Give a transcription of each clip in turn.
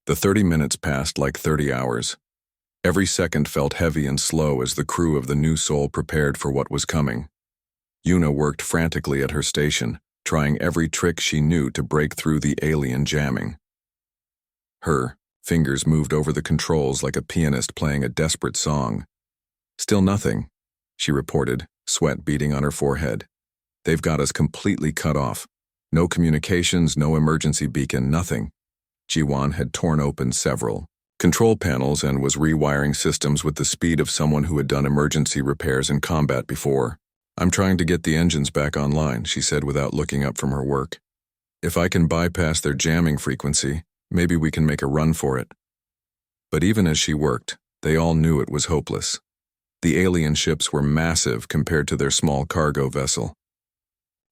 The 30 minutes passed like 30 hours. Every second felt heavy and slow as the crew of the New Soul prepared for what was coming. Yuna worked frantically at her station, trying every trick she knew to break through the alien jamming. Her fingers moved over the controls like a pianist playing a desperate song. "Still nothing," she reported, sweat beading on her forehead. "They've got us completely cut off. No communications, no emergency beacon, nothing." Jiwan had torn open several control panels and was rewiring systems with the speed of someone who had done emergency repairs in combat before. "I'm trying to get the engines back online," she said without looking up from her work. "If I can bypass their jamming frequency, maybe we can make a run for it." But even as she worked, they all knew it was hopeless. The alien ships were massive compared to their small cargo vessel.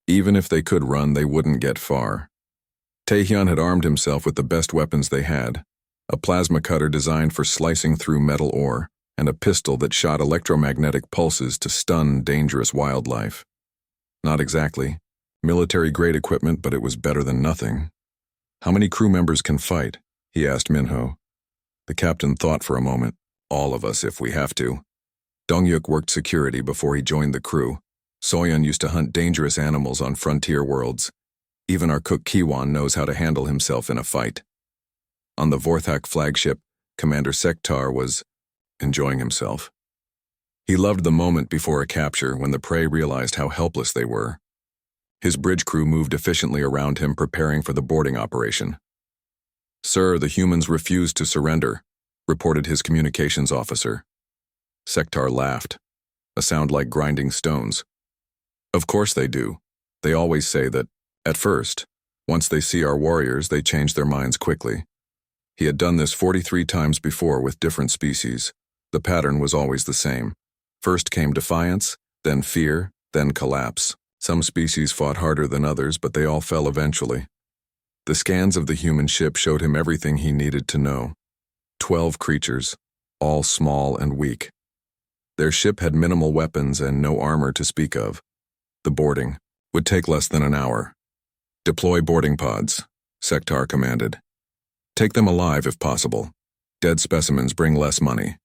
Even if they could run, they wouldn't get far. Taehyun had armed himself with the best weapons they had, a plasma cutter designed for slicing through metal ore, and a pistol that shot electromagnetic pulses to stun dangerous wildlife. Not exactly military-grade equipment, but it was better than nothing. "How many crew members can fight?" he asked Minho. The captain thought for a moment. "All of us if we have to." Dongyuk worked security before he joined the crew. Soyeon used to hunt dangerous animals on frontier worlds. Even our cook Kiwan knows how to handle himself in a fight. On the Vorthak flagship, Commander Sektar was enjoying himself. He loved the moment before a capture when the prey realized how helpless they were. His bridge crew moved efficiently around him, preparing for the boarding operation. "Sir, the humans refused to surrender," reported his communications officer. Sektar laughed, a sound like grinding stones. "Of course they do. They always say that. At first, once they see our warriors, they change their minds quickly." He had done this 43 times before with different species. The pattern was always the same. First came defiance, then fear, then collapse. Some species fought harder than others, but they all fell eventually. The scans of the human ship showed him everything he needed to know. 12 creatures, all small and weak. Their ship had minimal weapons and no armor to speak of. The boarding would take less than an hour. "Deploy boarding pods," Sektar commanded. "Take them alive if possible. Dead specimens bring less money,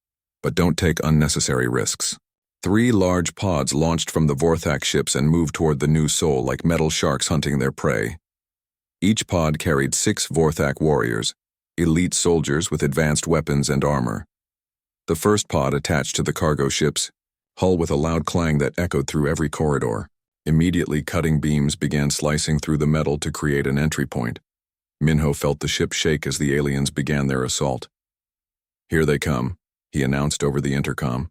but don't take unnecessary risks." 3 large pods launched from the Vorthak ships and moved toward the New Soul like metal sharks hunting their prey. Each pod carried 6 Vorthak warriors, elite soldiers with advanced weapons and armor. The first pod attached to the cargo ship's hull with a loud clang that echoed through every corridor. Immediately, cutting beams began slicing through the metal to create an entry point. Minho felt the ship shake as the aliens began their assault. "Here they come," he announced over the intercom.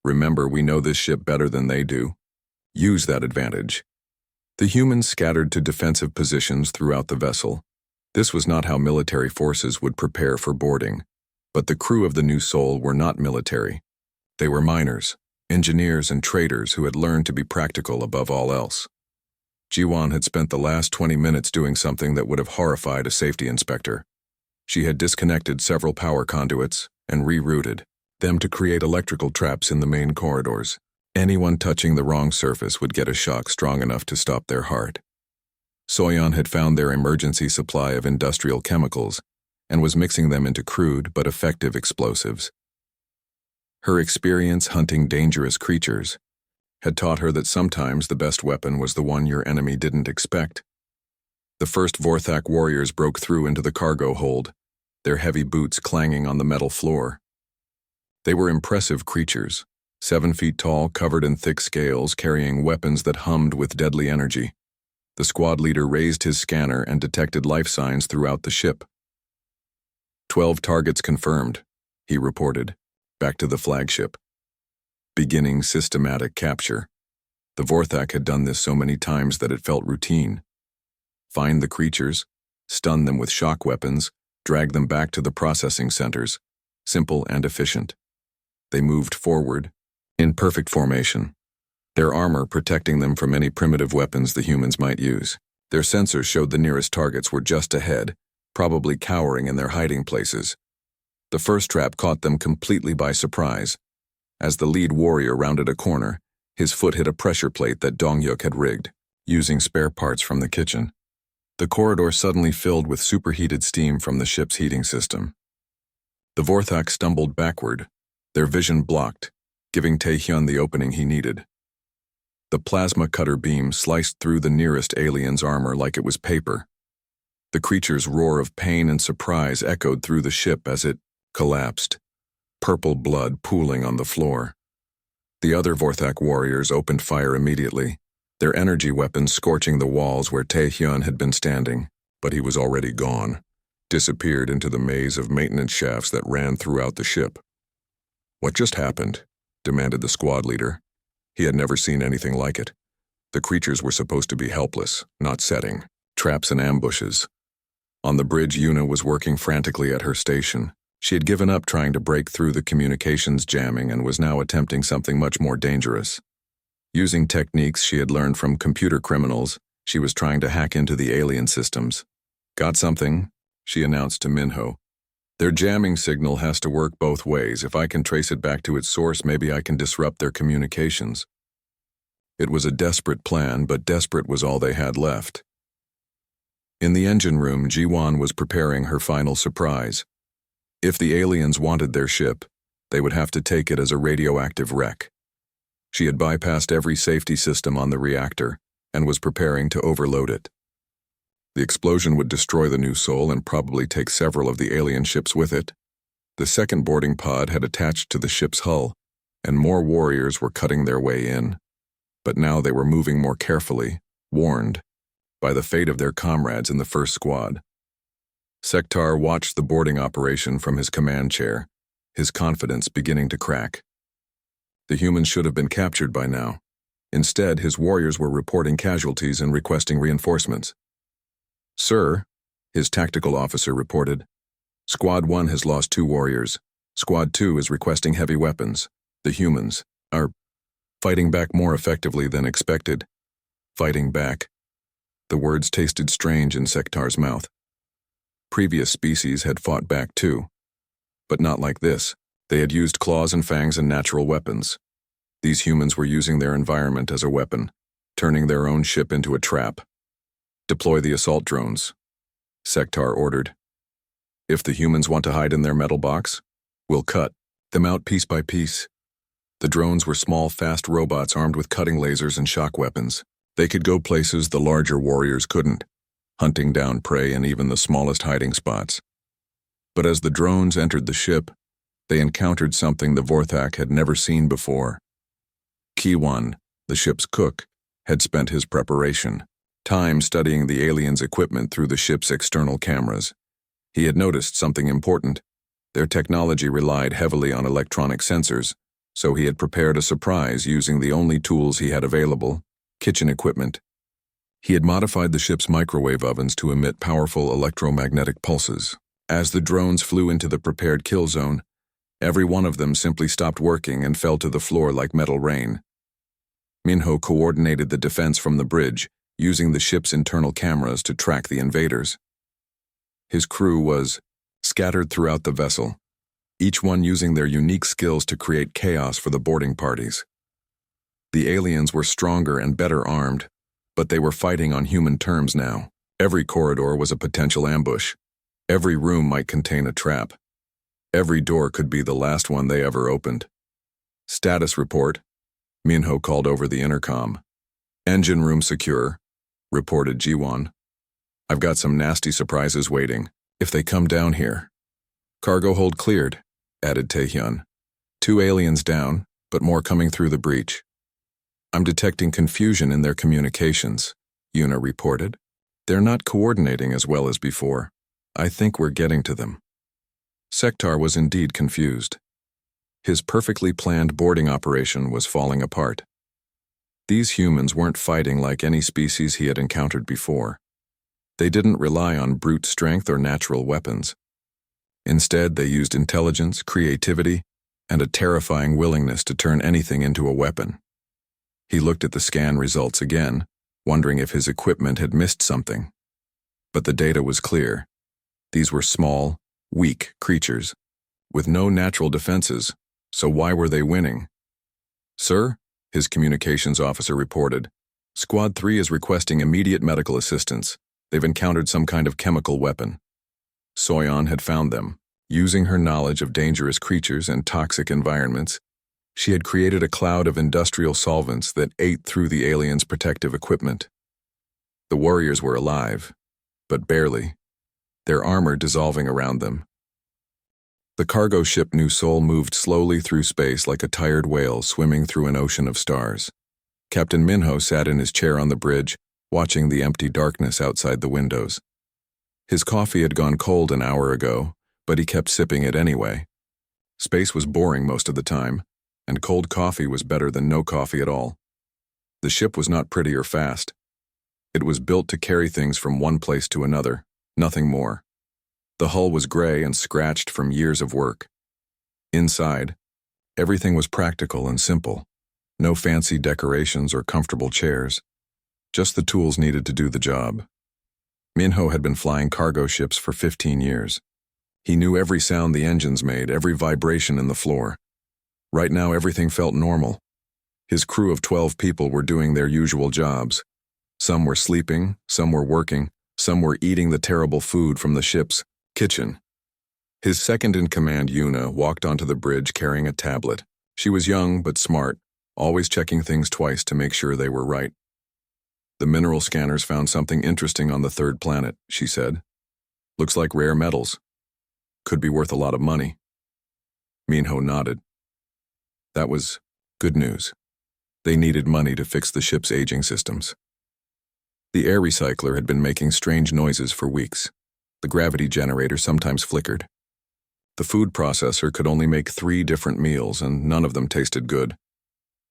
"Remember, we know this ship better than they do. Use that advantage." The humans scattered to defensive positions throughout the vessel. This was not how military forces would prepare for boarding. But the crew of the New Soul were not military. They were miners, engineers, and traders who had learned to be practical above all else. Jiwan had spent the last 20 minutes doing something that would have horrified a safety inspector. She had disconnected several power conduits and rerouted them to create electrical traps in the main corridors. Anyone touching the wrong surface would get a shock strong enough to stop their heart. Soyeon had found their emergency supply of industrial chemicals and was mixing them into crude but effective explosives. Her experience hunting dangerous creatures had taught her that sometimes the best weapon was the one your enemy didn't expect. The first Vorthak warriors broke through into the cargo hold, their heavy boots clanging on the metal floor. They were impressive creatures, 7 feet tall, covered in thick scales, carrying weapons that hummed with deadly energy. The squad leader raised his scanner and detected life signs throughout the ship. 12 targets confirmed, he reported, back to the flagship. Beginning systematic capture. The Vorthak had done this so many times that it felt routine. Find the creatures, stun them with shock weapons, drag them back to the processing centers. Simple and efficient. They moved forward, in perfect formation, their armor protecting them from any primitive weapons the humans might use. Their sensors showed the nearest targets were just ahead, probably cowering in their hiding places. The first trap caught them completely by surprise. As the lead warrior rounded a corner, his foot hit a pressure plate that Dongyuk had rigged, using spare parts from the kitchen. The corridor suddenly filled with superheated steam from the ship's heating system. The Vorthak stumbled backward, their vision blocked, giving Taehyun the opening he needed. The plasma cutter beam sliced through the nearest alien's armor like it was paper. The creature's roar of pain and surprise echoed through the ship as it collapsed, purple blood pooling on the floor. The other Vorthak warriors opened fire immediately, their energy weapons scorching the walls where Taehyun had been standing, but he was already gone, disappeared into the maze of maintenance shafts that ran throughout the ship. "What just happened?" demanded the squad leader. He had never seen anything like it. The creatures were supposed to be helpless, not setting traps and ambushes. On the bridge, Yuna was working frantically at her station. She had given up trying to break through the communications jamming and was now attempting something much more dangerous. Using techniques she had learned from computer criminals, she was trying to hack into the alien systems. "Got something?" she announced to Minho. "Their jamming signal has to work both ways. If I can trace it back to its source, maybe I can disrupt their communications." It was a desperate plan, but desperate was all they had left. In the engine room, Ji-won was preparing her final surprise. If the aliens wanted their ship, they would have to take it as a radioactive wreck. She had bypassed every safety system on the reactor and was preparing to overload it. The explosion would destroy the new Sol and probably take several of the alien ships with it. The second boarding pod had attached to the ship's hull, and more warriors were cutting their way in. But now they were moving more carefully, warned by the fate of their comrades in the first squad. Sektar watched the boarding operation from his command chair, his confidence beginning to crack. The humans should have been captured by now. Instead, his warriors were reporting casualties and requesting reinforcements. "Sir," his tactical officer reported, "Squad 1 has lost 2 warriors. Squad 2 is requesting heavy weapons. The humans are fighting back more effectively than expected." Fighting back. The words tasted strange in Sektar's mouth. Previous species had fought back too. But not like this. They had used claws and fangs and natural weapons. These humans were using their environment as a weapon, turning their own ship into a trap. "Deploy the assault drones," Sektar ordered. "If the humans want to hide in their metal box, we'll cut them out piece by piece." The drones were small, fast robots armed with cutting lasers and shock weapons. They could go places the larger warriors couldn't, hunting down prey in even the smallest hiding spots. But as the drones entered the ship, they encountered something the Vorthak had never seen before. Kiwan, the ship's cook, had spent his preparation time studying the aliens' equipment through the ship's external cameras. He had noticed something important. Their technology relied heavily on electronic sensors, so he had prepared a surprise using the only tools he had available: kitchen equipment. He had modified the ship's microwave ovens to emit powerful electromagnetic pulses. As the drones flew into the prepared kill zone, every one of them simply stopped working and fell to the floor like metal rain. Minho coordinated the defense from the bridge, using the ship's internal cameras to track the invaders. His crew was scattered throughout the vessel, each one using their unique skills to create chaos for the boarding parties. The aliens were stronger and better armed, but they were fighting on human terms now. Every corridor was a potential ambush. Every room might contain a trap. Every door could be the last one they ever opened. "Status report," Minho called over the intercom. "Engine room secure," reported Ji-won. "I've got some nasty surprises waiting, if they come down here." "Cargo hold cleared," added Taehyun. "2 aliens down, but more coming through the breach." "I'm detecting confusion in their communications," Yuna reported. "They're not coordinating as well as before. I think we're getting to them." Sektar was indeed confused. His perfectly planned boarding operation was falling apart. These humans weren't fighting like any species he had encountered before. They didn't rely on brute strength or natural weapons. Instead, they used intelligence, creativity, and a terrifying willingness to turn anything into a weapon. He looked at the scan results again, wondering if his equipment had missed something. But the data was clear. These were small, weak creatures, with no natural defenses, so why were they winning? "Sir," his communications officer reported, "Squad 3 is requesting immediate medical assistance. They've encountered some kind of chemical weapon. Soyeon had found them. Using her knowledge of dangerous creatures and toxic environments, she had created a cloud of industrial solvents that ate through the aliens' protective equipment. The warriors were alive, but barely, their armor dissolving around them. The cargo ship New Seoul moved slowly through space like a tired whale swimming through an ocean of stars. Captain Minho sat in his chair on the bridge, watching the empty darkness outside the windows. His coffee had gone cold an hour ago, but he kept sipping it anyway. Space was boring most of the time, and cold coffee was better than no coffee at all. The ship was not pretty or fast. It was built to carry things from one place to another, nothing more. The hull was gray and scratched from years of work. Inside, everything was practical and simple. No fancy decorations or comfortable chairs. Just the tools needed to do the job. Minho had been flying cargo ships for 15 years. He knew every sound the engines made, every vibration in the floor. Right now, everything felt normal. His crew of 12 people were doing their usual jobs. Some were sleeping, some were working, some were eating the terrible food from the ship's kitchen. His second-in-command, Yuna, walked onto the bridge carrying a tablet. She was young but smart, always checking things twice to make sure they were right. The mineral scanners found something interesting on the third planet, she said. Looks like rare metals. Could be worth a lot of money. Minho nodded. That was good news. They needed money to fix the ship's aging systems. The air recycler had been making strange noises for weeks. The gravity generator sometimes flickered. The food processor could only make 3 different meals, and none of them tasted good.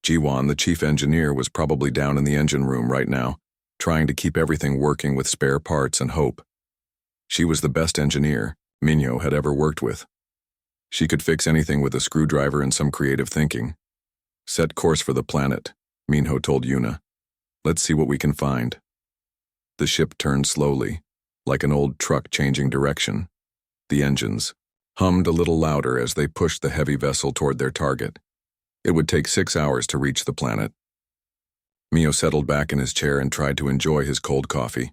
Jiwon, the chief engineer, was probably down in the engine room right now, trying to keep everything working with spare parts and hope. She was the best engineer Minho had ever worked with. She could fix anything with a screwdriver and some creative thinking. Set course for the planet, Minho told Yuna. Let's see what we can find. The ship turned slowly, like an old truck changing direction. The engines hummed a little louder as they pushed the heavy vessel toward their target. It would take 6 hours to reach the planet. Mio settled back in his chair and tried to enjoy his cold coffee.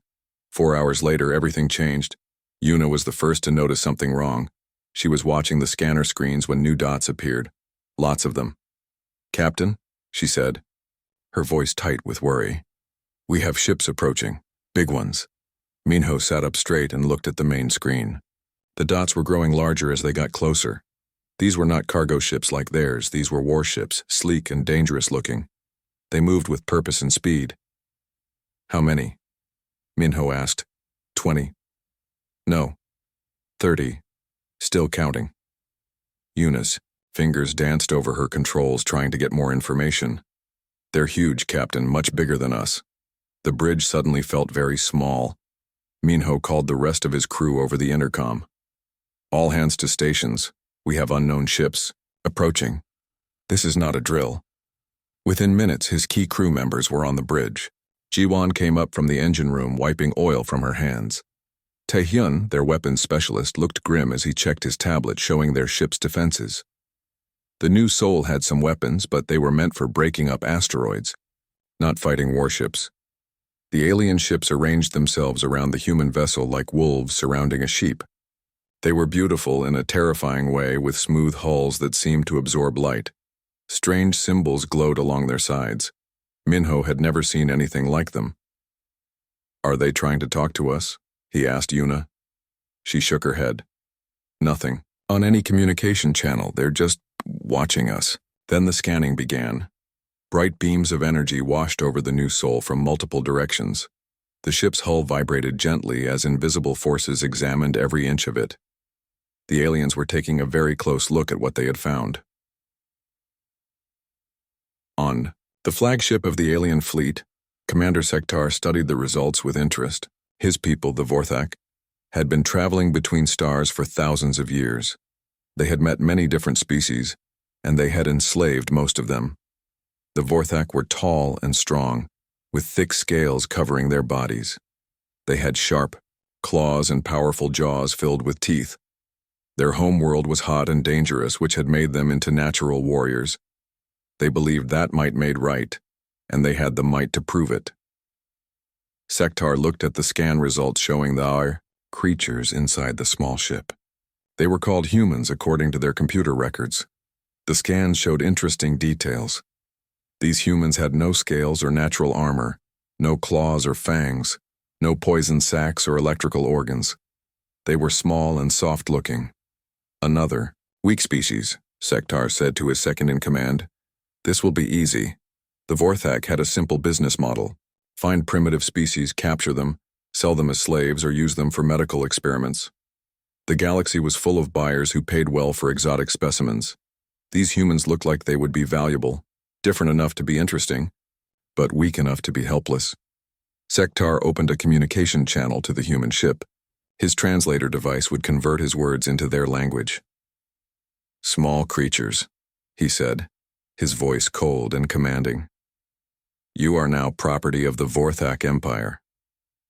4 hours later, everything changed. Yuna was the first to notice something wrong. She was watching the scanner screens when new dots appeared. Lots of them. Captain, she said, her voice tight with worry. We have ships approaching. Big ones. Minho sat up straight and looked at the main screen. The dots were growing larger as they got closer. These were not cargo ships like theirs. These were warships, sleek and dangerous looking. They moved with purpose and speed. How many? Minho asked. 20. No. 30. Still counting. Yuna's fingers danced over her controls, trying to get more information. They're huge, Captain, much bigger than us. The bridge suddenly felt very small. Minho called the rest of his crew over the intercom. All hands to stations. We have unknown ships approaching. This is not a drill. Within minutes, his key crew members were on the bridge. Jiwon came up from the engine room, wiping oil from her hands. Taehyun, their weapons specialist, looked grim as he checked his tablet showing their ship's defenses. The New Seoul had some weapons, but they were meant for breaking up asteroids, not fighting warships. The alien ships arranged themselves around the human vessel like wolves surrounding a sheep. They were beautiful in a terrifying way, with smooth hulls that seemed to absorb light. Strange symbols glowed along their sides. Minho had never seen anything like them. Are they trying to talk to us? He asked Yuna. She shook her head. Nothing. On any communication channel, they're just watching us. Then the scanning began. Bright beams of energy washed over the New Seoul from multiple directions. The ship's hull vibrated gently as invisible forces examined every inch of it. The aliens were taking a very close look at what they had found. On the flagship of the alien fleet, Commander Sektar studied the results with interest. His people, the Vorthak, had been traveling between stars for thousands of years. They had met many different species, and they had enslaved most of them. The Vorthak were tall and strong, with thick scales covering their bodies. They had sharp claws and powerful jaws filled with teeth. Their homeworld was hot and dangerous, which had made them into natural warriors. They believed that might made right, and they had the might to prove it. Sektar looked at the scan results showing the creatures inside the small ship. They were called humans according to their computer records. The scans showed interesting details. These humans had no scales or natural armor, no claws or fangs, no poison sacs or electrical organs. They were small and soft-looking. Another, weak species, Sektar said to his second-in-command. This will be easy. The Vorthak had a simple business model. Find primitive species, capture them, sell them as slaves, or use them for medical experiments. The galaxy was full of buyers who paid well for exotic specimens. These humans looked like they would be valuable, different enough to be interesting, but weak enough to be helpless. Sektar opened a communication channel to the human ship. His translator device would convert his words into their language. Small creatures, he said, his voice cold and commanding. You are now property of the Vorthak Empire.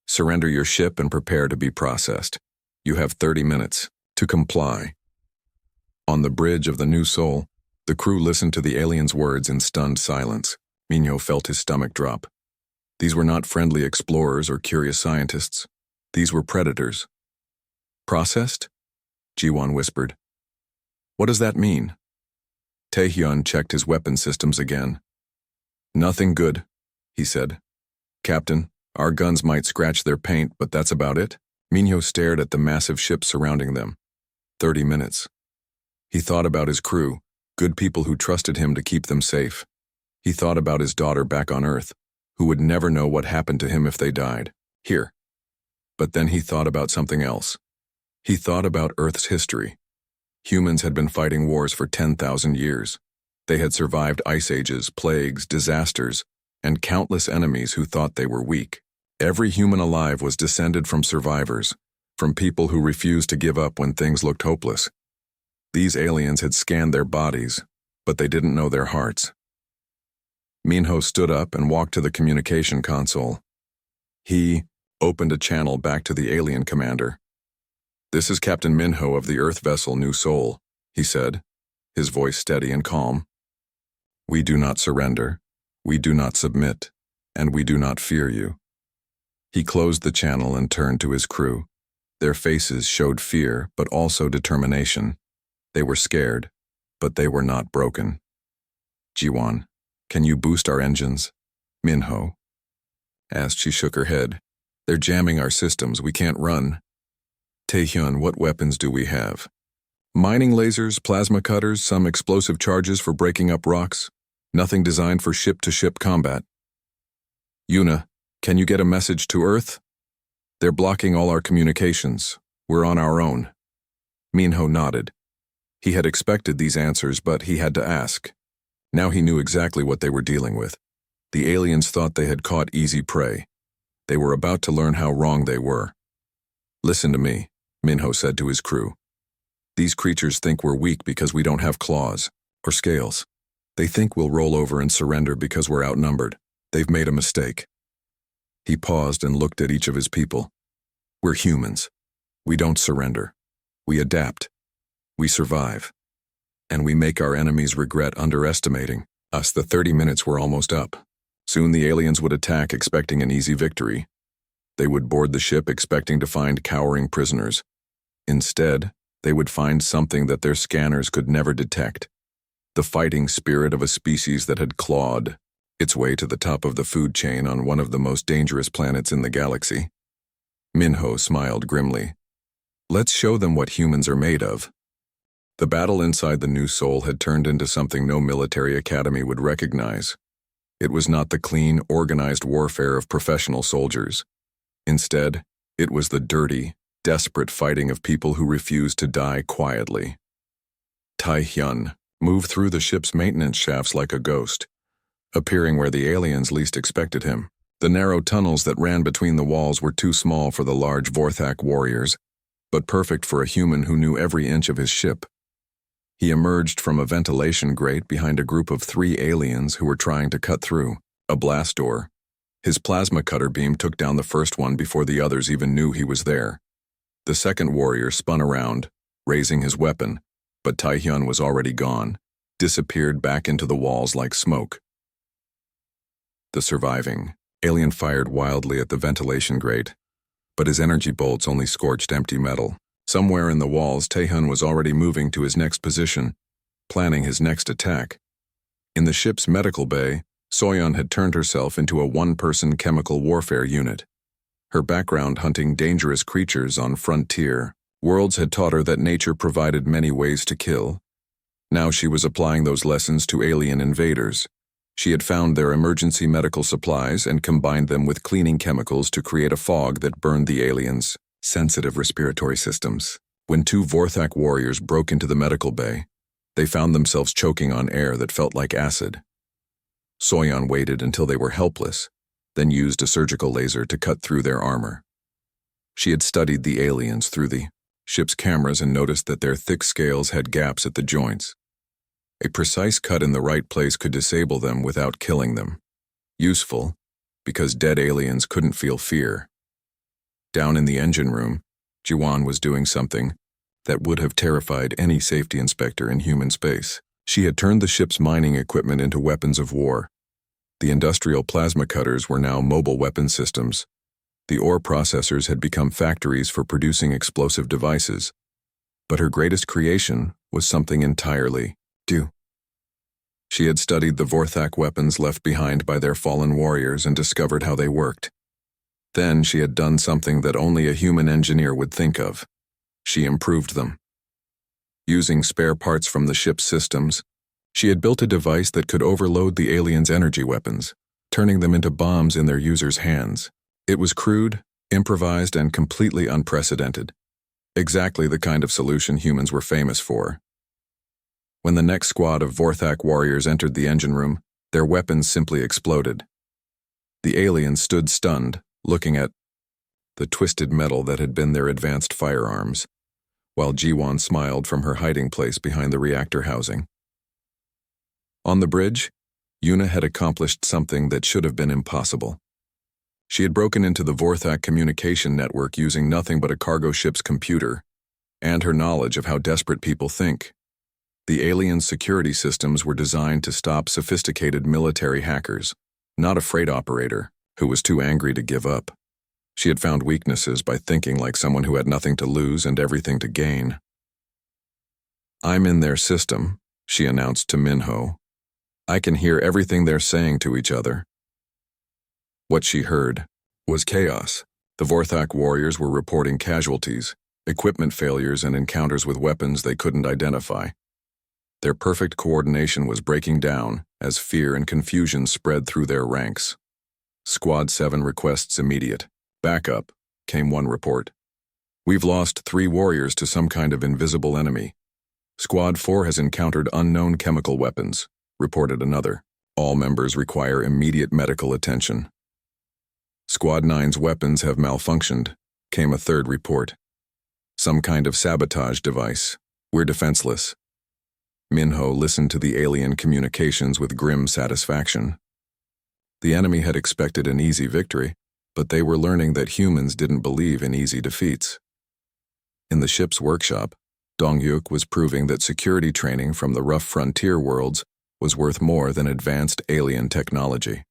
Surrender your ship and prepare to be processed. You have 30 minutes to comply. On the bridge of the New Sol, the crew listened to the alien's words in stunned silence. Minho felt his stomach drop. These were not friendly explorers or curious scientists. These were predators. Processed? Jiwan whispered. What does that mean? Taehyun checked his weapon systems again. Nothing good, he said. Captain, our guns might scratch their paint, but that's about it. Minho stared at the massive ship surrounding them. 30 minutes. He thought about his crew, good people who trusted him to keep them safe. He thought about his daughter back on Earth, who would never know what happened to him if they died. Here. But then he thought about something else. He thought about Earth's history. Humans had been fighting wars for 10,000 years. They had survived ice ages, plagues, disasters, and countless enemies who thought they were weak. Every human alive was descended from survivors, from people who refused to give up when things looked hopeless. These aliens had scanned their bodies, but they didn't know their hearts. Minho stood up and walked to the communication console. He opened a channel back to the alien commander. This is Captain Minho of the Earth vessel New Sol, he said, his voice steady and calm. We do not surrender, we do not submit, and we do not fear you. He closed the channel and turned to his crew. Their faces showed fear, but also determination. They were scared, but they were not broken. Jiwan, can you boost our engines? Minho asked. She shook her head. They're jamming our systems, we can't run. Taehyun, what weapons do we have? Mining lasers, plasma cutters, some explosive charges for breaking up rocks. Nothing designed for ship-to-ship combat. Yuna, can you get a message to Earth? They're blocking all our communications. We're on our own. Minho nodded. He had expected these answers, but he had to ask. Now he knew exactly what they were dealing with. The aliens thought they had caught easy prey. They were about to learn how wrong they were. Listen to me, Minho said to his crew. These creatures think we're weak because we don't have claws or scales. They think we'll roll over and surrender because we're outnumbered. They've made a mistake. He paused and looked at each of his people. We're humans. We don't surrender. We adapt. We survive. And we make our enemies regret underestimating us. The 30 minutes were almost up. Soon the aliens would attack expecting an easy victory. They would board the ship expecting to find cowering prisoners. Instead, they would find something that their scanners could never detect. The fighting spirit of a species that had clawed its way to the top of the food chain on one of the most dangerous planets in the galaxy. Minho smiled grimly. Let's show them what humans are made of. The battle inside the New Sol had turned into something no military academy would recognize. It was not the clean, organized warfare of professional soldiers. Instead, it was the dirty, desperate fighting of people who refused to die quietly. Taehyun moved through the ship's maintenance shafts like a ghost, appearing where the aliens least expected him. The narrow tunnels that ran between the walls were too small for the large Vorthak warriors, but perfect for a human who knew every inch of his ship. He emerged from a ventilation grate behind a group of 3 aliens who were trying to cut through a blast door. His plasma cutter beam took down the first one before the others even knew he was there. The second warrior spun around, raising his weapon, but Taehyun was already gone, disappeared back into the walls like smoke. The surviving Alien fired wildly at the ventilation grate, but his energy bolts only scorched empty metal. Somewhere in the walls, Taehyun was already moving to his next position, planning his next attack. In the ship's medical bay, Soyeon had turned herself into a one-person chemical warfare unit. Her background hunting dangerous creatures on frontier worlds had taught her that nature provided many ways to kill. Now she was applying those lessons to alien invaders. She had found their emergency medical supplies and combined them with cleaning chemicals to create a fog that burned the aliens' sensitive respiratory systems. When two Vorthak warriors broke into the medical bay, they found themselves choking on air that felt like acid. Soyeon waited until they were helpless, then used a surgical laser to cut through their armor. She had studied the aliens through the ship's cameras and noticed that their thick scales had gaps at the joints. A precise cut in the right place could disable them without killing them. Useful, because dead aliens couldn't feel fear. Down in the engine room, Jiwon was doing something that would have terrified any safety inspector in human space. She had turned the ship's mining equipment into weapons of war. The industrial plasma cutters were now mobile weapon systems. The ore processors had become factories for producing explosive devices. But her greatest creation was something entirely new. She had studied the Vorthak weapons left behind by their fallen warriors and discovered how they worked. Then she had done something that only a human engineer would think of. She improved them. Using spare parts from the ship's systems, she had built a device that could overload the aliens' energy weapons, turning them into bombs in their users' hands. It was crude, improvised, and completely unprecedented. Exactly the kind of solution humans were famous for. When the next squad of Vorthak warriors entered the engine room, their weapons simply exploded. The aliens stood stunned, looking at the twisted metal that had been their advanced firearms, while Jiwon smiled from her hiding place behind the reactor housing. On the bridge, Yuna had accomplished something that should have been impossible. She had broken into the Vorthak communication network using nothing but a cargo ship's computer and her knowledge of how desperate people think. The alien security systems were designed to stop sophisticated military hackers, not a freight operator who was too angry to give up. She had found weaknesses by thinking like someone who had nothing to lose and everything to gain. "I'm in their system," she announced to Minho. "I can hear everything they're saying to each other." What she heard was chaos. The Vorthak warriors were reporting casualties, equipment failures, and encounters with weapons they couldn't identify. Their perfect coordination was breaking down as fear and confusion spread through their ranks. Squad 7 requests immediate backup, came one report. "We've lost 3 warriors to some kind of invisible enemy. Squad 4 has encountered unknown chemical weapons," reported another. "All members require immediate medical attention." "Squad 9's weapons have malfunctioned," came a third report. "Some kind of sabotage device. We're defenseless." Minho listened to the alien communications with grim satisfaction. The enemy had expected an easy victory, but they were learning that humans didn't believe in easy defeats. In the ship's workshop, Dong-yuk was proving that security training from the rough frontier worlds was worth more than advanced alien technology.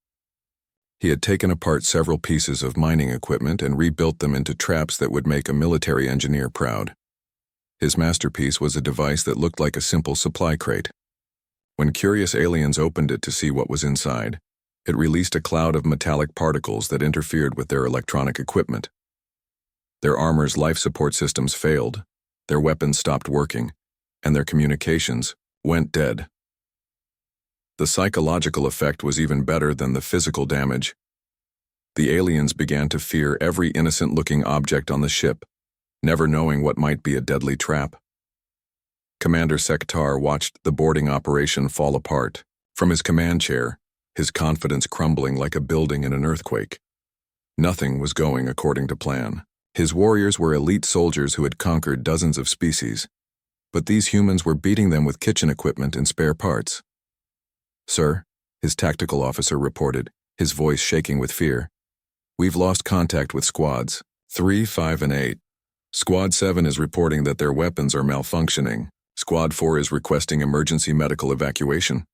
He had taken apart several pieces of mining equipment and rebuilt them into traps that would make a military engineer proud. His masterpiece was a device that looked like a simple supply crate. When curious aliens opened it to see what was inside, it released a cloud of metallic particles that interfered with their electronic equipment. Their armor's life support systems failed, their weapons stopped working, and their communications went dead. The psychological effect was even better than the physical damage. The aliens began to fear every innocent-looking object on the ship, never knowing what might be a deadly trap. Commander Sektar watched the boarding operation fall apart. From his command chair, his confidence crumbling like a building in an earthquake. Nothing was going according to plan. His warriors were elite soldiers who had conquered dozens of species, but these humans were beating them with kitchen equipment and spare parts. "Sir," his tactical officer reported, his voice shaking with fear. "We've lost contact with squads 3, 5, and 8. Squad 7 is reporting that their weapons are malfunctioning. Squad 4 is requesting emergency medical evacuation."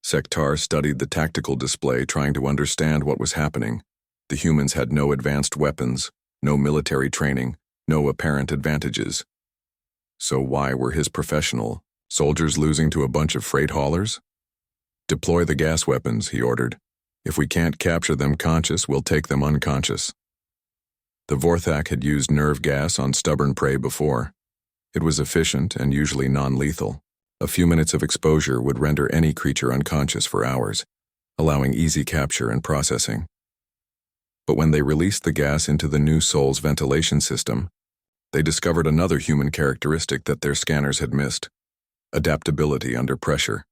Sektar studied the tactical display, trying to understand what was happening. The humans had no advanced weapons, no military training, no apparent advantages. So why were his professional soldiers losing to a bunch of freight haulers? Deploy the gas weapons, he ordered. If we can't capture them conscious, we'll take them unconscious. The Vorthak had used nerve gas on stubborn prey before. It was efficient and usually non-lethal. A few minutes of exposure would render any creature unconscious for hours, allowing easy capture and processing. But when they released the gas into the new soul's ventilation system, they discovered another human characteristic that their scanners had missed: adaptability under pressure.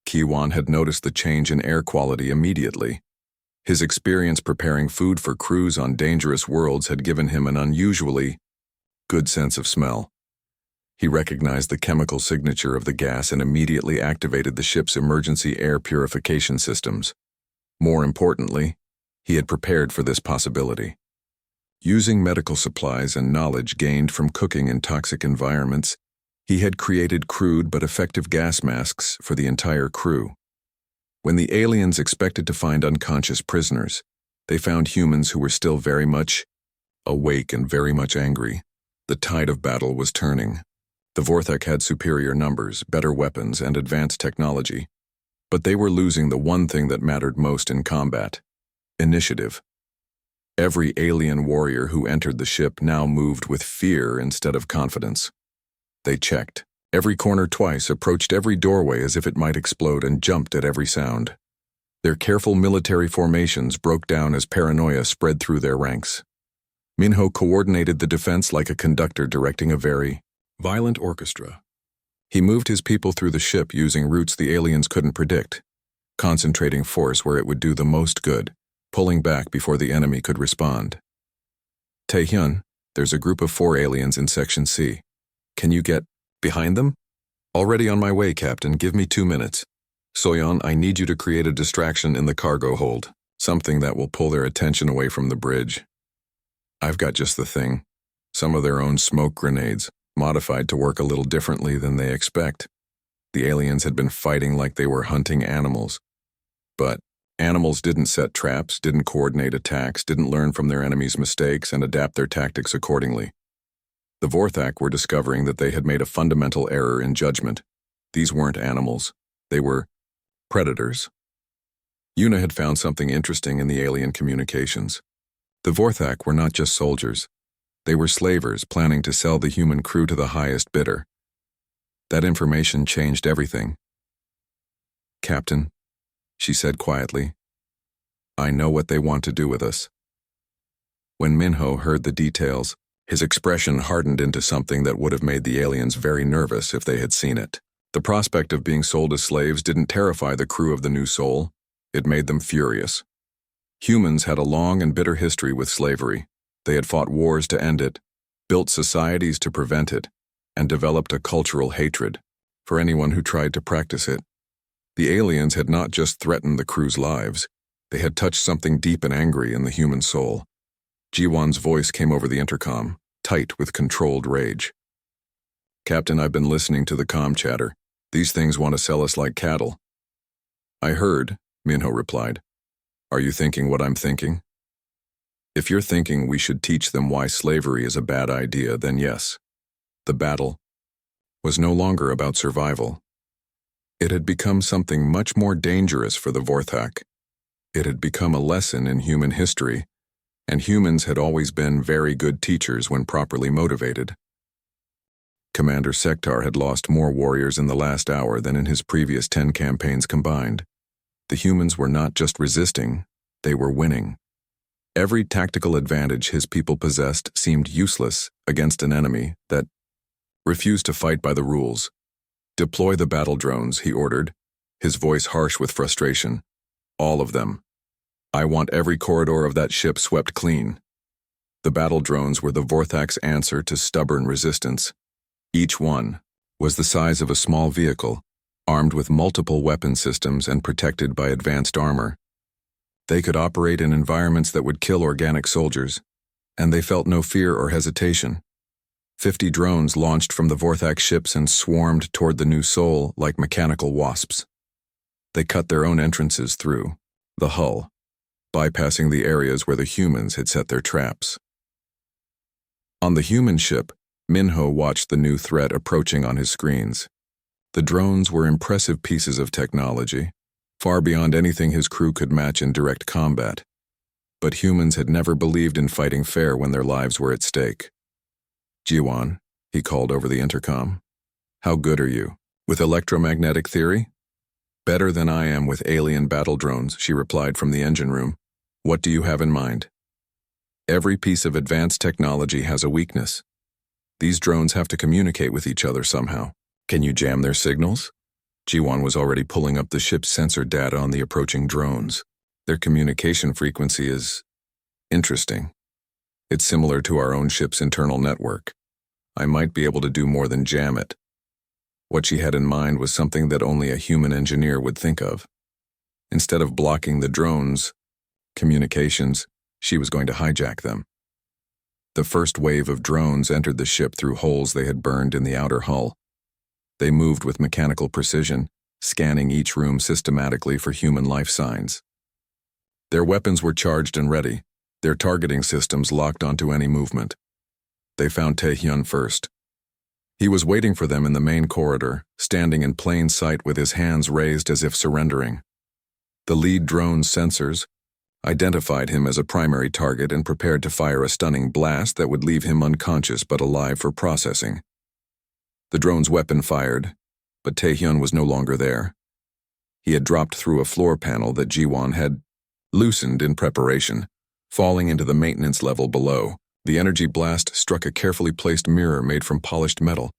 Kiwan had noticed the change in air quality immediately. His experience preparing food for crews on dangerous worlds had given him an unusually good sense of smell. He recognized the chemical signature of the gas and immediately activated the ship's emergency air purification systems. More importantly, he had prepared for this possibility. Using medical supplies and knowledge gained from cooking in toxic environments, he had created crude but effective gas masks for the entire crew. When the aliens expected to find unconscious prisoners, they found humans who were still very much awake and very much angry. The tide of battle was turning. The Vorthak had superior numbers, better weapons, and advanced technology, but they were losing the one thing that mattered most in combat: initiative. Every alien warrior who entered the ship now moved with fear instead of confidence. They checked every corner twice, approached every doorway as if it might explode, and jumped at every sound. Their careful military formations broke down as paranoia spread through their ranks. Minho coordinated the defense like a conductor directing a very violent orchestra. He moved his people through the ship using routes the aliens couldn't predict, concentrating force where it would do the most good, pulling back before the enemy could respond. Taehyun, there's a group of 4 aliens in Section C. Can you get behind them? Already on my way, Captain. Give me 2 minutes. Soyeon, I need you to create a distraction in the cargo hold, something that will pull their attention away from the bridge. I've got just the thing. Some of their own smoke grenades, modified to work a little differently than they expect. The aliens had been fighting like they were hunting animals. But animals didn't set traps, didn't coordinate attacks, didn't learn from their enemies' mistakes and adapt their tactics accordingly. The Vorthak were discovering that they had made a fundamental error in judgment. These weren't animals. They were predators. Yuna had found something interesting in the alien communications. The Vorthak were not just soldiers. They were slavers planning to sell the human crew to the highest bidder. That information changed everything. Captain, she said quietly, I know what they want to do with us. When Minho heard the details, his expression hardened into something that would have made the aliens very nervous if they had seen it. The prospect of being sold as slaves didn't terrify the crew of the New Soul. It made them furious. Humans had a long and bitter history with slavery. They had fought wars to end it, built societies to prevent it, and developed a cultural hatred for anyone who tried to practice it. The aliens had not just threatened the crew's lives, they had touched something deep and angry in the human soul. Jiwon's voice came over the intercom, tight with controlled rage. Captain, I've been listening to the comm chatter. These things want to sell us like cattle. I heard, Minho replied. Are you thinking what I'm thinking? If you're thinking we should teach them why slavery is a bad idea, then yes. The battle was no longer about survival. It had become something much more dangerous for the Vorthak. It had become a lesson in human history, and humans had always been very good teachers when properly motivated. Commander Sektar had lost more warriors in the last hour than in his previous 10 campaigns combined. The humans were not just resisting, they were winning. Every tactical advantage his people possessed seemed useless against an enemy that refused to fight by the rules. Deploy the battle drones, he ordered, his voice harsh with frustration. All of them. I want every corridor of that ship swept clean. The battle drones were the Vorthak's answer to stubborn resistance. Each one was the size of a small vehicle, armed with multiple weapon systems and protected by advanced armor. They could operate in environments that would kill organic soldiers, and they felt no fear or hesitation. 50 drones launched from the Vorthak ships and swarmed toward the New Soul like mechanical wasps. They cut their own entrances through the hull, bypassing the areas where the humans had set their traps. On the human ship, Minho watched the new threat approaching on his screens. The drones were impressive pieces of technology, far beyond anything his crew could match in direct combat. But humans had never believed in fighting fair when their lives were at stake. "Jiwan," he called over the intercom. "How good are you with electromagnetic theory?" "Better than I am with alien battle drones," she replied from the engine room. "What do you have in mind?" "Every piece of advanced technology has a weakness. These drones have to communicate with each other somehow. Can you jam their signals?" Jiwan was already pulling up the ship's sensor data on the approaching drones. "Their communication frequency is interesting. It's similar to our own ship's internal network. I might be able to do more than jam it." What she had in mind was something that only a human engineer would think of. Instead of blocking the drones' communications, she was going to hijack them. The first wave of drones entered the ship through holes they had burned in the outer hull. They moved with mechanical precision, scanning each room systematically for human life signs. Their weapons were charged and ready, their targeting systems locked onto any movement. They found Taehyun first. He was waiting for them in the main corridor, standing in plain sight with his hands raised as if surrendering. The lead drone's sensors identified him as a primary target and prepared to fire a stunning blast that would leave him unconscious but alive for processing. The drone's weapon fired, but Taehyun was no longer there. He had dropped through a floor panel that Jiwan had loosened in preparation, falling into the maintenance level below. The energy blast struck a carefully placed mirror made from polished metal,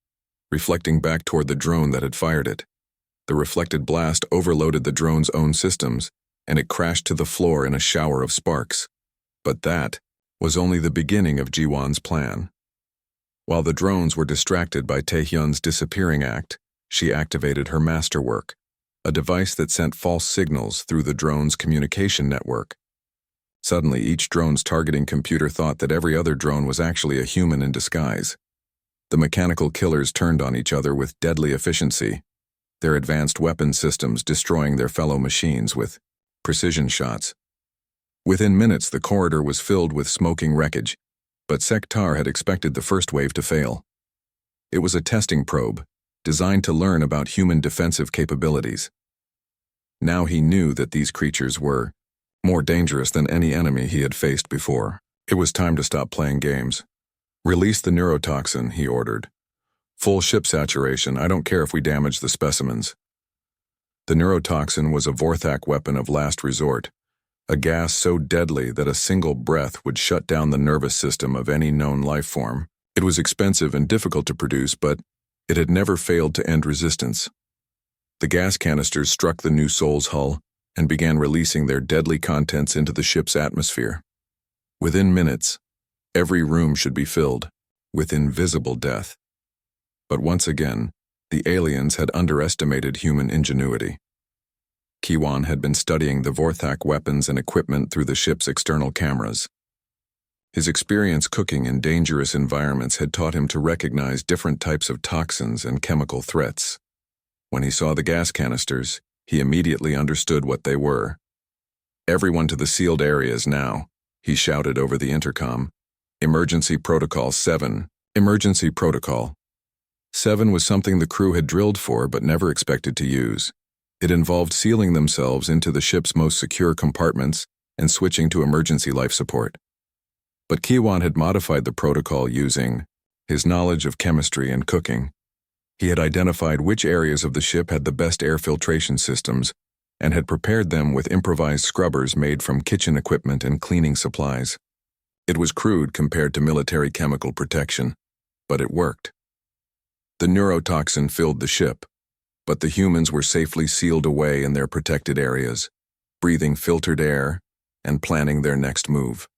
reflecting back toward the drone that had fired it. The reflected blast overloaded the drone's own systems, and it crashed to the floor in a shower of sparks. But that was only the beginning of Jiwan's plan. While the drones were distracted by Taehyun's disappearing act, she activated her masterwork, a device that sent false signals through the drone's communication network. Suddenly, each drone's targeting computer thought that every other drone was actually a human in disguise. The mechanical killers turned on each other with deadly efficiency, their advanced weapon systems destroying their fellow machines with precision shots. Within minutes, the corridor was filled with smoking wreckage, but Sektar had expected the first wave to fail. It was a testing probe, designed to learn about human defensive capabilities. Now he knew that these creatures were more dangerous than any enemy he had faced before. It was time to stop playing games. "Release the neurotoxin," he ordered. "Full ship saturation, I don't care if we damage the specimens." The neurotoxin was a Vorthak weapon of last resort, a gas so deadly that a single breath would shut down the nervous system of any known life form. It was expensive and difficult to produce, but it had never failed to end resistance. The gas canisters struck the new Soul's hull and began releasing their deadly contents into the ship's atmosphere. Within minutes, every room should be filled with invisible death. But once again, the aliens had underestimated human ingenuity. Kiwan had been studying the Vorthak weapons and equipment through the ship's external cameras. His experience cooking in dangerous environments had taught him to recognize different types of toxins and chemical threats. When he saw the gas canisters, he immediately understood what they were. "Everyone to the sealed areas now," he shouted over the intercom. "Emergency Protocol 7. Emergency Protocol 7 was something the crew had drilled for but never expected to use. It involved sealing themselves into the ship's most secure compartments and switching to emergency life support. But Kiwan had modified the protocol using his knowledge of chemistry and cooking. He had identified which areas of the ship had the best air filtration systems and had prepared them with improvised scrubbers made from kitchen equipment and cleaning supplies. It was crude compared to military chemical protection, but it worked. The neurotoxin filled the ship, but the humans were safely sealed away in their protected areas, breathing filtered air and planning their next move.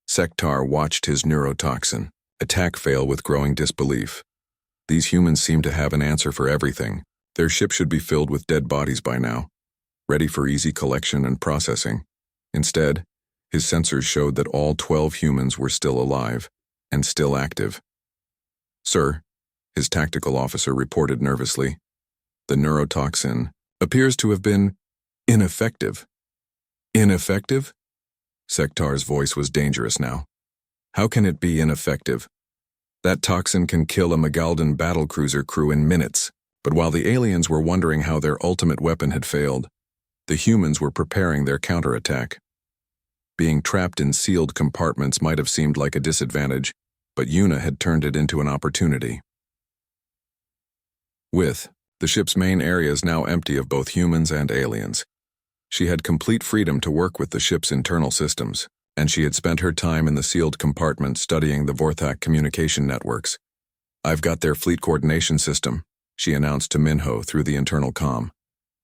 Sektar watched his neurotoxin attack fail with growing disbelief. These humans seemed to have an answer for everything. Their ship should be filled with dead bodies by now, ready for easy collection and processing. Instead, his sensors showed that all 12 humans were still alive and still active. "Sir," his tactical officer reported nervously, "the neurotoxin appears to have been ineffective. Ineffective? Sektar's voice was dangerous now. How can it be ineffective? That toxin can kill a Megaldan battlecruiser crew in minutes, but while the aliens were wondering how their ultimate weapon had failed, the humans were preparing their counterattack. Being trapped in sealed compartments might have seemed like a disadvantage, but Yuna had turned it into an opportunity. With the ship's main areas now empty of both humans and aliens, she had complete freedom to work with the ship's internal systems, and she had spent her time in the sealed compartment studying the Vorthak communication networks. "I've got their fleet coordination system," she announced to Minho through the internal comm.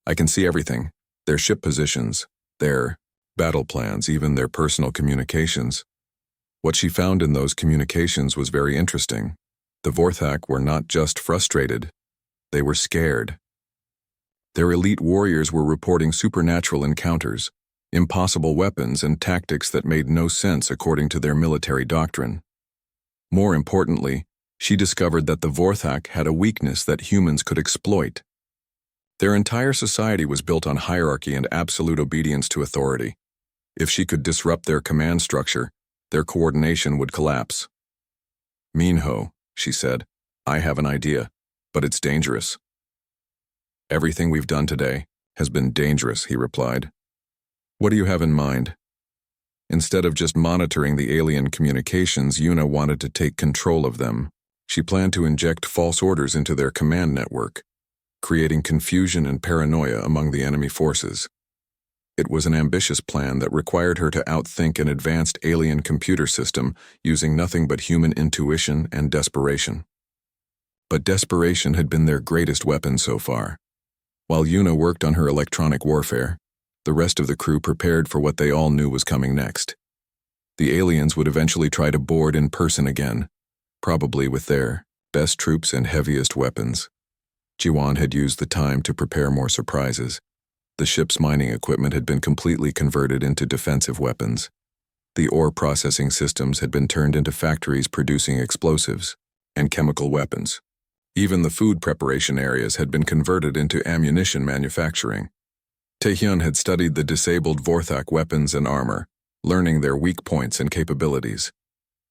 "I can see everything, their ship positions, their battle plans, even their personal communications." What she found in those communications was very interesting. The Vorthak were not just frustrated, they were scared. Their elite warriors were reporting supernatural encounters, impossible weapons, and tactics that made no sense according to their military doctrine. More importantly, she discovered that the Vorthak had a weakness that humans could exploit. Their entire society was built on hierarchy and absolute obedience to authority. If she could disrupt their command structure, their coordination would collapse. "Minho," she said, "I have an idea, but it's dangerous." "Everything we've done today has been dangerous," he replied. "What do you have in mind?" Instead of just monitoring the alien communications, Yuna wanted to take control of them. She planned to inject false orders into their command network, creating confusion and paranoia among the enemy forces. It was an ambitious plan that required her to outthink an advanced alien computer system using nothing but human intuition and desperation. But desperation had been their greatest weapon so far. While Yuna worked on her electronic warfare, the rest of the crew prepared for what they all knew was coming next. The aliens would eventually try to board in person again, probably with their best troops and heaviest weapons. Jiwan had used the time to prepare more surprises. The ship's mining equipment had been completely converted into defensive weapons. The ore processing systems had been turned into factories producing explosives and chemical weapons. Even the food preparation areas had been converted into ammunition manufacturing. Taehyun had studied the disabled Vorthak weapons and armor, learning their weak points and capabilities.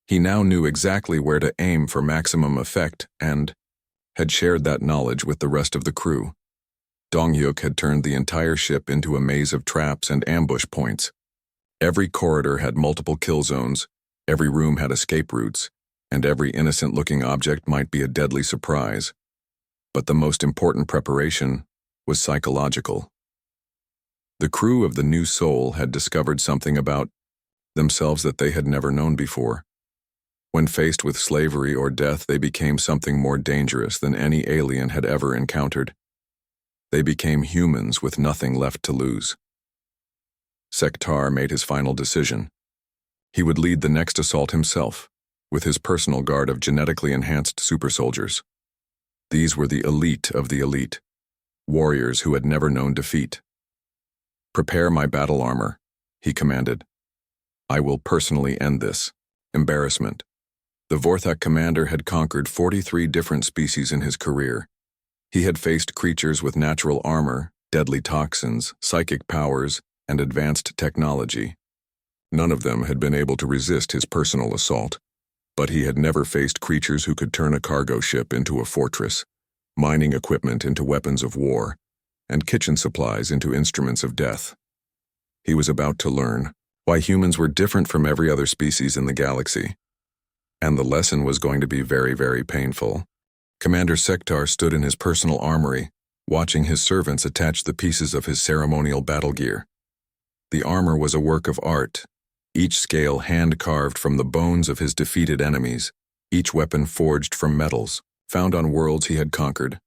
He now knew exactly where to aim for maximum effect and had shared that knowledge with the rest of the crew. Donghyuk had turned the entire ship into a maze of traps and ambush points. Every corridor had multiple kill zones, every room had escape routes, and every innocent-looking object might be a deadly surprise. But the most important preparation was psychological. The crew of the New Soul had discovered something about themselves that they had never known before. When faced with slavery or death, they became something more dangerous than any alien had ever encountered. They became humans with nothing left to lose. Sektar made his final decision. He would lead the next assault himself, with his personal guard of genetically enhanced super soldiers. These were the elite of the elite, warriors who had never known defeat. "Prepare my battle armor," he commanded. "I will personally end this embarrassment." The Vorthak commander had conquered 43 different species in his career. He had faced creatures with natural armor, deadly toxins, psychic powers, and advanced technology. None of them had been able to resist his personal assault, but he had never faced creatures who could turn a cargo ship into a fortress, mining equipment into weapons of war, and kitchen supplies into instruments of death. He was about to learn why humans were different from every other species in the galaxy. And the lesson was going to be very, very painful. Commander Sektar stood in his personal armory, watching his servants attach the pieces of his ceremonial battle gear. The armor was a work of art, each scale hand-carved from the bones of his defeated enemies, each weapon forged from metals, found on worlds he had conquered.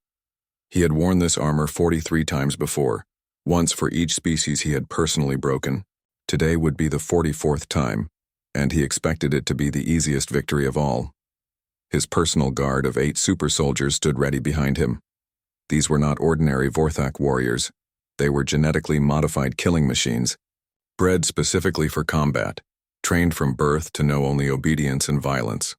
He had worn this armor 43 times before, once for each species he had personally broken. Today would be the 44th time, and he expected it to be the easiest victory of all. His personal guard of 8 super soldiers stood ready behind him. These were not ordinary Vorthak warriors. They were genetically modified killing machines, bred specifically for combat, trained from birth to know only obedience and violence.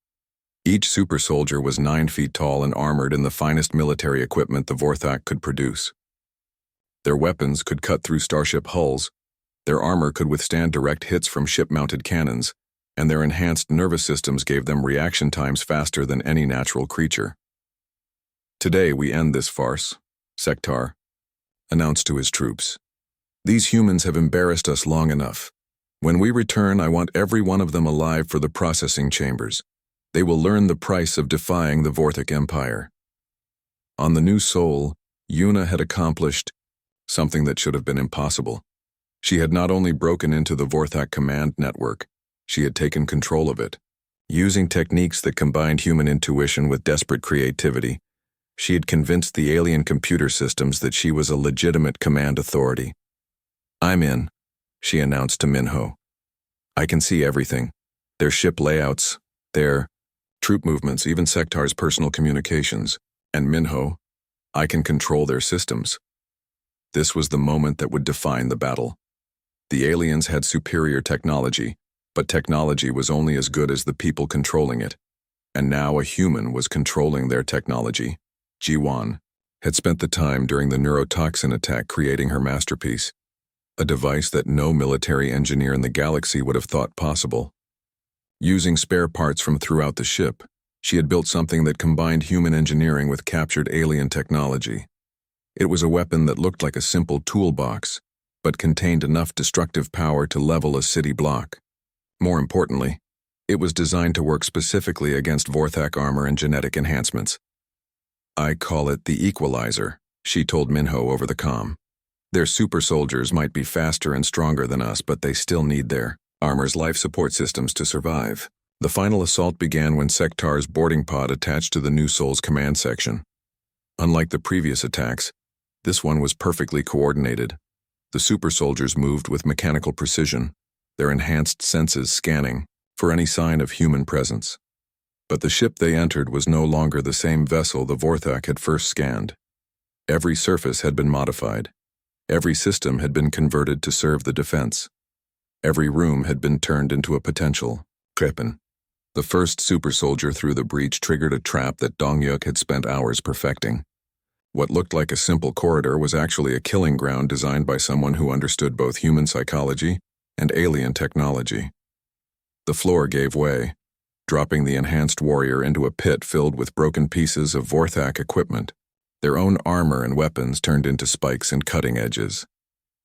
Each super soldier was 9 feet tall and armored in the finest military equipment the Vorthak could produce. Their weapons could cut through starship hulls, their armor could withstand direct hits from ship-mounted cannons, and their enhanced nervous systems gave them reaction times faster than any natural creature. "Today we end this farce," Sektar announced to his troops. "These humans have embarrassed us long enough. When we return, I want every one of them alive for the processing chambers. They will learn the price of defying the Vorthic Empire." On the new Sol, Yuna had accomplished something that should have been impossible. She had not only broken into the Vorthak command network, she had taken control of it. Using techniques that combined human intuition with desperate creativity, she had convinced the alien computer systems that she was a legitimate command authority. "I'm in," she announced to Minho. "I can see everything. Their ship layouts, their troop movements, even Sektar's personal communications. And Minho, I can control their systems." This was the moment that would define the battle. The aliens had superior technology, but technology was only as good as the people controlling it. And now a human was controlling their technology. Jiwan had spent the time during the neurotoxin attack creating her masterpiece, a device that no military engineer in the galaxy would have thought possible. Using spare parts from throughout the ship, she had built something that combined human engineering with captured alien technology. It was a weapon that looked like a simple toolbox, but contained enough destructive power to level a city block. More importantly, it was designed to work specifically against Vorthak armor and genetic enhancements. "I call it the Equalizer," she told Minho over the comm. "Their super soldiers might be faster and stronger than us, but they still need their armor's life support systems to survive." The final assault began when Sektar's boarding pod attached to the new Sol's command section. Unlike the previous attacks, this one was perfectly coordinated. The super soldiers moved with mechanical precision, their enhanced senses scanning for any sign of human presence. But the ship they entered was no longer the same vessel the Vorthak had first scanned. Every surface had been modified. Every system had been converted to serve the defense. Every room had been turned into a potential Treppen. The first super soldier through the breach triggered a trap that Dongyuk had spent hours perfecting. What looked like a simple corridor was actually a killing ground designed by someone who understood both human psychology and alien technology. The floor gave way, dropping the enhanced warrior into a pit filled with broken pieces of Vorthak equipment. Their own armor and weapons turned into spikes and cutting edges.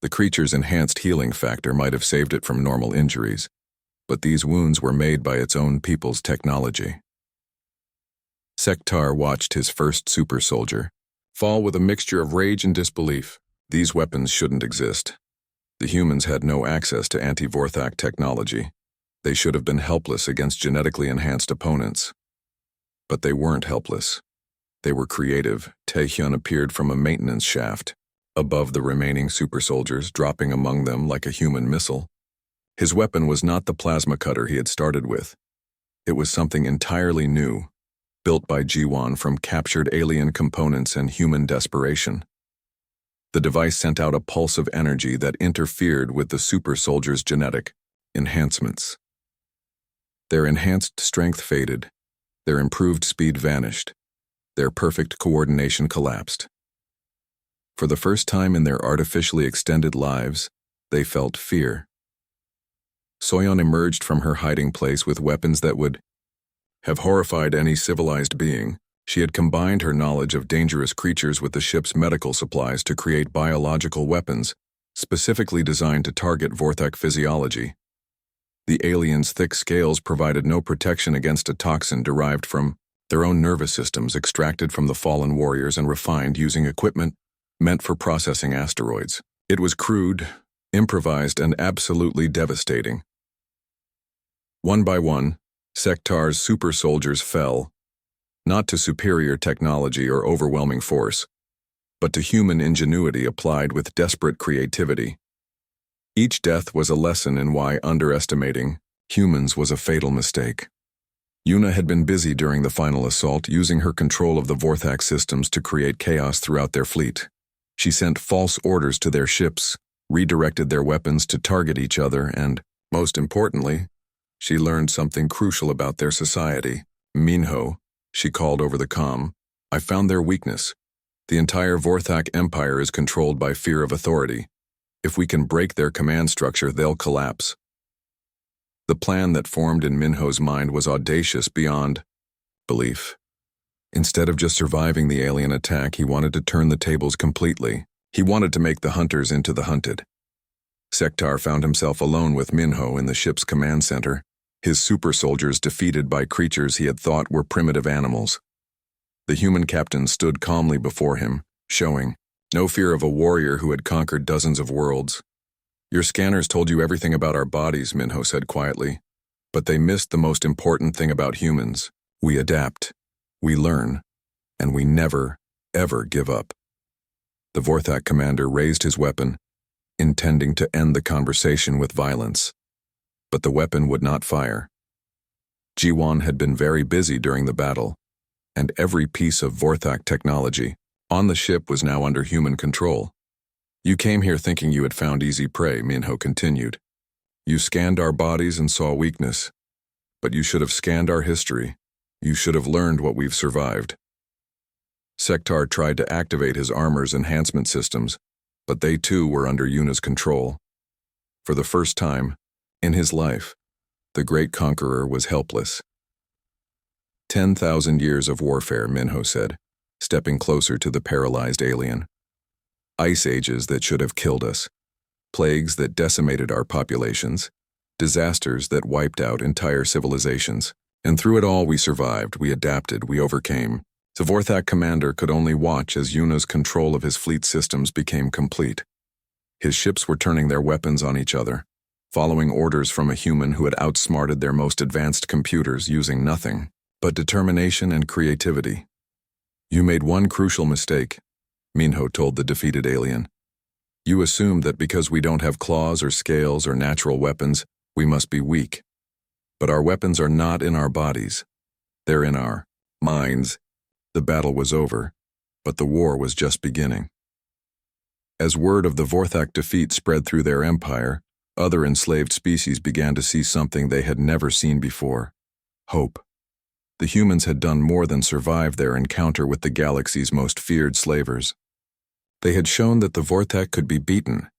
The creature's enhanced healing factor might have saved it from normal injuries, but these wounds were made by its own people's technology. Sektar watched his first super soldier fall with a mixture of rage and disbelief. These weapons shouldn't exist. The humans had no access to anti-Vorthak technology. They should have been helpless against genetically enhanced opponents. But they weren't helpless. They were creative. Taehyun appeared from a maintenance shaft, above the remaining super soldiers, dropping among them like a human missile. His weapon was not the plasma cutter he had started with. It was something entirely new, built by Jiwan from captured alien components and human desperation. The device sent out a pulse of energy that interfered with the super soldiers' genetic enhancements. Their enhanced strength faded, their improved speed vanished, their perfect coordination collapsed. For the first time in their artificially extended lives, they felt fear. Soyeon emerged from her hiding place with weapons that would have horrified any civilized being. She had combined her knowledge of dangerous creatures with the ship's medical supplies to create biological weapons, specifically designed to target Vorthak physiology. The aliens' thick scales provided no protection against a toxin derived from their own nervous systems extracted from the fallen warriors and refined using equipment meant for processing asteroids. It was crude, improvised, and absolutely devastating. One by one, Sektar's super soldiers fell, not to superior technology or overwhelming force, but to human ingenuity applied with desperate creativity. Each death was a lesson in why underestimating humans was a fatal mistake. Yuna had been busy during the final assault, using her control of the Vorthak systems to create chaos throughout their fleet. She sent false orders to their ships, redirected their weapons to target each other, and, most importantly, she learned something crucial about their society. "Minho," she called over the comm, "I found their weakness. The entire Vorthak Empire is controlled by fear of authority. If we can break their command structure, they'll collapse. The plan that formed in Minho's mind was audacious beyond belief. Instead of just surviving the alien attack, he wanted to turn the tables completely. He wanted to make the hunters into the hunted. Sektar found himself alone with Minho in the ship's command center, his super soldiers defeated by creatures he had thought were primitive animals. The human captain stood calmly before him, showing no fear of a warrior who had conquered dozens of worlds. "Your scanners told you everything about our bodies," Minho said quietly, "but they missed the most important thing about humans. We adapt, we learn, and we never, ever give up." The Vorthak commander raised his weapon, intending to end the conversation with violence. But the weapon would not fire. Jiwan had been very busy during the battle, and every piece of Vorthak technology on the ship was now under human control. "You came here thinking you had found easy prey," Minho continued. "You scanned our bodies and saw weakness. But you should have scanned our history. You should have learned what we've survived." Sektar tried to activate his armor's enhancement systems, but they too were under Yuna's control. For the first time in his life, the great conqueror was helpless. 10,000 years of warfare, Minho said, stepping closer to the paralyzed alien. Ice ages that should have killed us, plagues that decimated our populations, disasters that wiped out entire civilizations. And through it all we survived, we adapted, we overcame. The Vorthak commander could only watch as Yuna's control of his fleet systems became complete. His ships were turning their weapons on each other, following orders from a human who had outsmarted their most advanced computers using nothing but determination and creativity. "You made one crucial mistake," Minho told the defeated alien. "You assumed that because we don't have claws or scales or natural weapons, we must be weak. But our weapons are not in our bodies. They're in our minds." The battle was over, but the war was just beginning. As word of the Vorthak defeat spread through their empire, other enslaved species began to see something they had never seen before: hope. The humans had done more than survive their encounter with the galaxy's most feared slavers. They had shown that the Vorthak could be beaten,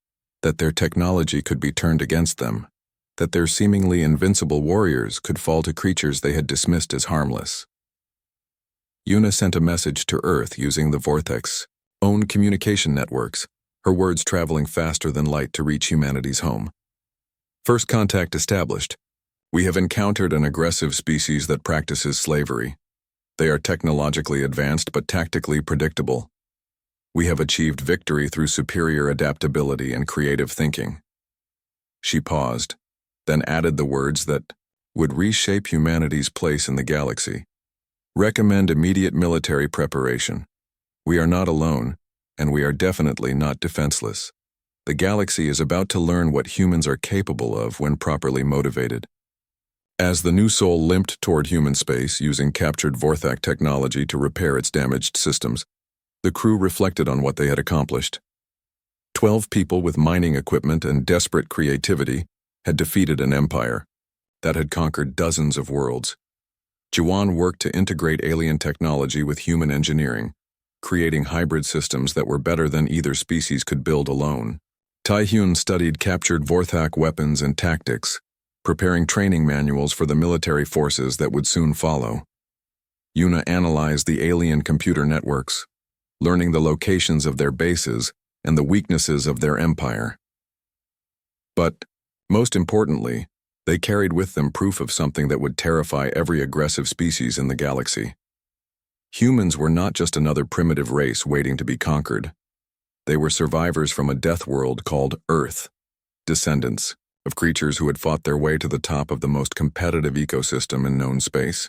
that their technology could be turned against them, that their seemingly invincible warriors could fall to creatures they had dismissed as harmless. Yuna sent a message to Earth using the Vorthak's own communication networks, her words traveling faster than light to reach humanity's home. "First contact established. We have encountered an aggressive species that practices slavery. They are technologically advanced but tactically predictable. We have achieved victory through superior adaptability and creative thinking." She paused, then added the words that would reshape humanity's place in the galaxy. "Recommend immediate military preparation. We are not alone, and we are definitely not defenseless. The galaxy is about to learn what humans are capable of when properly motivated." As the new soul limped toward human space, using captured Vorthak technology to repair its damaged systems, the crew reflected on what they had accomplished. 12 people with mining equipment and desperate creativity had defeated an empire that had conquered dozens of worlds. Jiwan worked to integrate alien technology with human engineering, creating hybrid systems that were better than either species could build alone. Taehyun studied captured Vorthak weapons and tactics, preparing training manuals for the military forces that would soon follow. Yuna analyzed the alien computer networks, learning the locations of their bases and the weaknesses of their empire. But, most importantly, they carried with them proof of something that would terrify every aggressive species in the galaxy. Humans were not just another primitive race waiting to be conquered. They were survivors from a death world called Earth, descendants of creatures who had fought their way to the top of the most competitive ecosystem in known space.